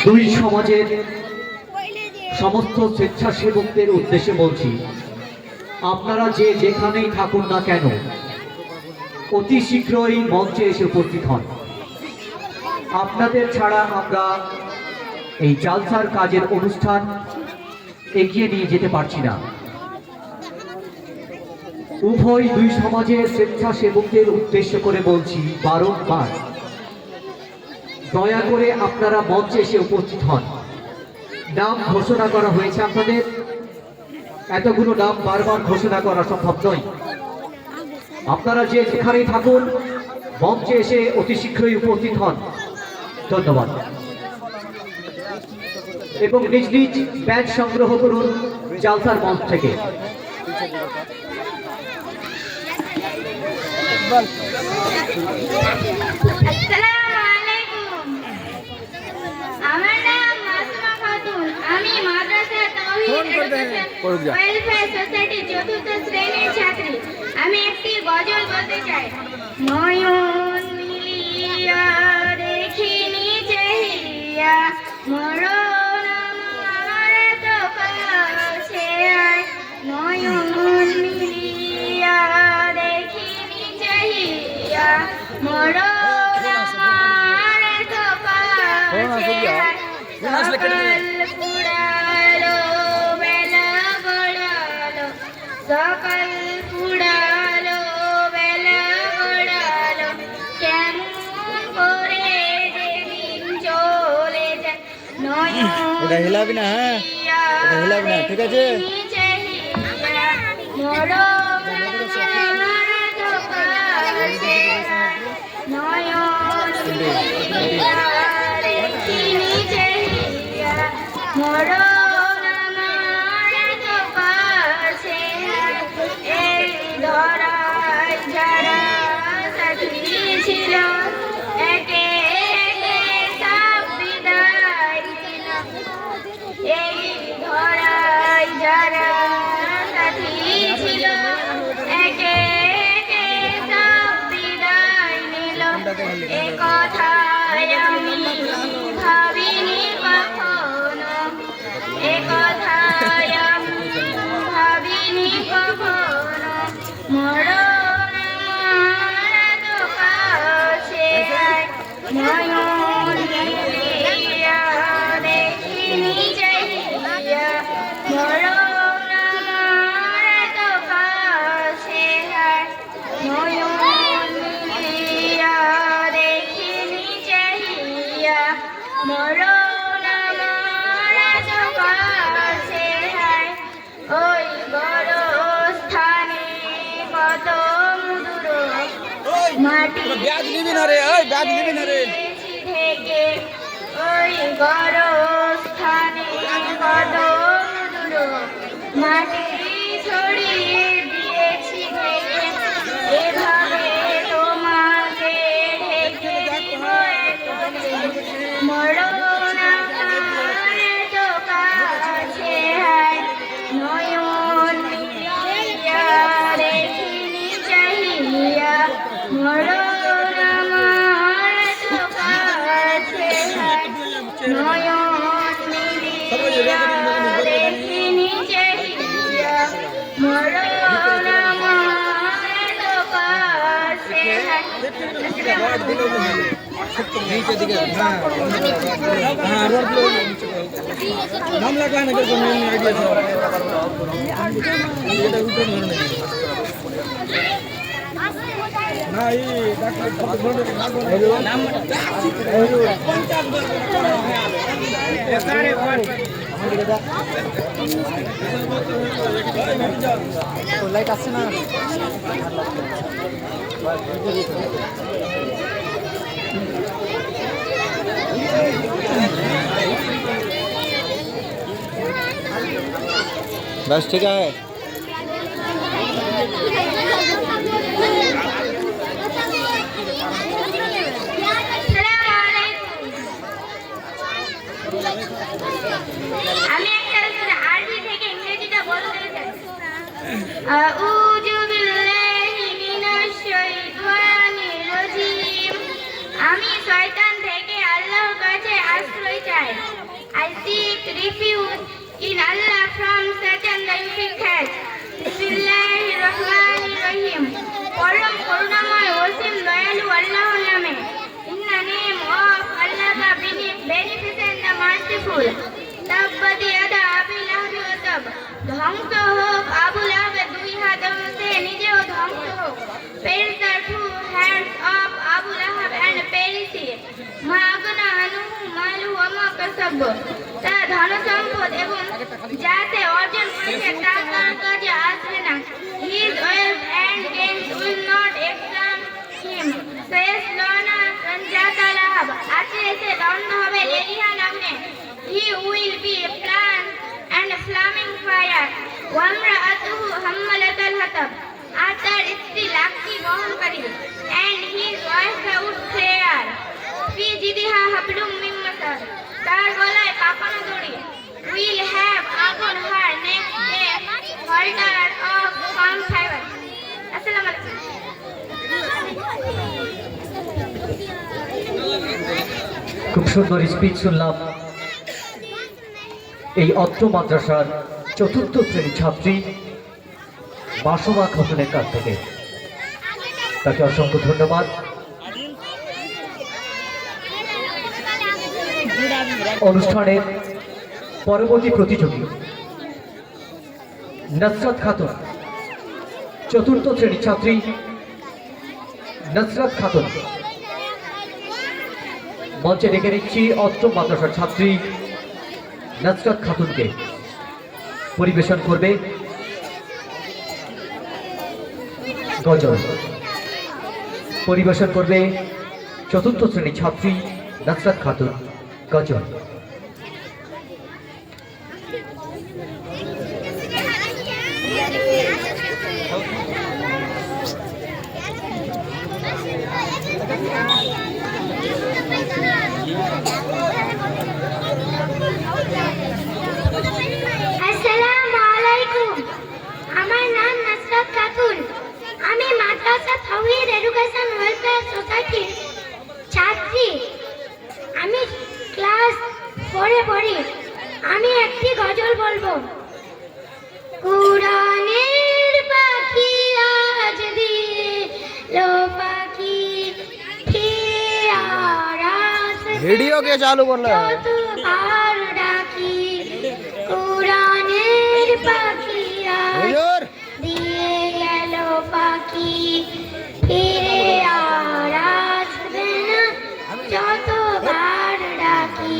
দুই সমাজের সমস্ত স্বেচ্ছাসেবকদের উদ্দেশ্যে বলছি, আপনারা যে যেখানেই থাকুন না কেন অতি শীঘ্রই মঞ্চে এসে উপস্থিত হন। আপনাদের ছাড়া আমরা এই জালসার কাজের অনুষ্ঠান এগিয়ে নিয়ে যেতে পারছি না। উভয় দুই সমাজের স্বেচ্ছাসেবকদের উদ্দেশ্য করে বলছি বারংবার, দয়া করে আপনারা মঞ্চে এসে উপস্থিত হন। নাম ঘোষণা করা হয়েছে আপনাদের, এতগুলো নাম বারবার ঘোষণা করা সম্ভব নয়। আপনারা যে যেখানেই থাকুন মঞ্চে এসে অতি শীঘ্রই উপস্থিত হন। ধন্যবাদ। এবং নিজ নিজ ব্যাচ সংগ্রহ করুন জালসার মঞ্চ থেকে। আমি মাদ্রাসা তাওহীদ ওয়েলফেয়ার সোসাইটি চতুর্থ শ্রেণীর ছাত্রী। আমি একটি গজল বলতে চাই। নয়ন মিলিয়া দেখিনি চাহিয়া মরণ আমার তো কাছে আয়। নয়ন মিলিয়া দেখিনি চাহিয়া মরণ আমার তো কাছে আয়। সকাল পুড়ালো বেলা গড়ালো কেমন করে যেদিন চলে যায়। এটা হিলাবি না, হ্যাঁ এটা হিলাবি না, ঠিক আছে। একথায় আমি ভাবিনি কখনো, একথায় আমি ভাবিনি কখনো মরণ আমার তো কাছে আয়। নয়ন মিলিয়া দেখিনি চাহিয়া মরণ আমার তো কাছে আয়। নয়ন মিলিয়া দেখিনি চাহিয়া মরণ আমার তো কাছে আয়। ওই বড় স্থানে কত মধুর মাটি থেকে, ওই বড় স্থানে কত মধুর মাটি ছড়িয়ে দিয়েছি ঢেকে। এভাবে তোমাকে ঢেকে দিব মরণ আমার তো কাছে আয়। নয়ন মিলিয়া দেখিনি চাহিয়া মরণ আমার তো কাছে আয়। নয়ন মিলিয়া দেখিনি চাহিয়া মরণ আমার তো কাছে আয়। নাম লাগলা না কেন আইডিয়া না এই লাইট আসছে না। बस ठीक है। আমি একটা আরবি থেকে ইংরেজিটা বলতে চাই। আউযু বিল্লাহি মিনাশ শাইতানির রাজিম। আমি শয়তান থেকে আল্লাহর কাছে আশ্রয় চাই। seek refuge in Allah from Satan the wicked. Bismillahirrahmanirrahim. পরম করুণাময় অসীম দয়ালু আল্লাহর নামে। In the name of Allah the beneficent, the merciful. তাব্বাত ইয়াদা আবি লাহাব ওয়া তাব। ধ্বংস হোক আবু লাহাবের দুই হাত এবং সে নিজেও ধ্বংস হোক। Perish the two hands of Abu Lahab and perish. মা আগনা আনহু মালু ওয়া মা কাসাব। তার ধন সম্পদ এবং যা সে অর্জন করেছে তা তার কাজে আসবে না। His wealth and gains will not exempt him. Says Lorna Sanjata Lahab. আছে এসে দণ্ড হবে লেলিহান আগুনে। He will be planned and flaming fire. ওয়ামরাআতুহু হাম্মালাতাল হাতাব। আর তার স্ত্রী লাকড়ি বহনকারী। And his wife a wood clayer. ফি জিদিহা হাবলুম মিন মাসাদ। তার গলায় পাকানো দড়ি। Will have upon her neck a halter of palm fiber. আসসালামু আলাইকুম। খুব সুন্দর স্পিচ শুনলাম এই অত্র মাদ্রাসার চতুর্থ শ্রেণীর ছাত্রী মাসুমা খাতুনের কাছ থেকে। তাকে অসংখ্য ধন্যবাদ। অনুষ্ঠানের পরবর্তী প্রতিযোগী নসরত খাতুন, চতুর্থ শ্রেণীর ছাত্রী নসরত খাতুন। মঞ্চে ডেকে নিচ্ছি অত্র মাদ্রাসার ছাত্রী নসরত খাতুনকে। পরিবেশন করবে গজল। পরিবেশন করবে চতুর্থ শ্রেণীর ছাত্রী নসরত খাতুন গজল। আসসালামু আলাইকুম। আমার নাম নসরত খাতুন। আমি মাদ্রাসা তাওহীদ এডুকেশন ওয়েলফেয়ার সোসাইটির ছাত্রী। আমি ক্লাস 4 এ পড়ি। আমি একটি গজল বলবো। কুরআনের পাখি আজ দিলো পাখি वीडियो के चालू कर रहा है। যতবার ডাকি কুরআনের পাখি আজ দিয়ে গেল পাখি ফিরে আর আসবে না যতবার ডাকি।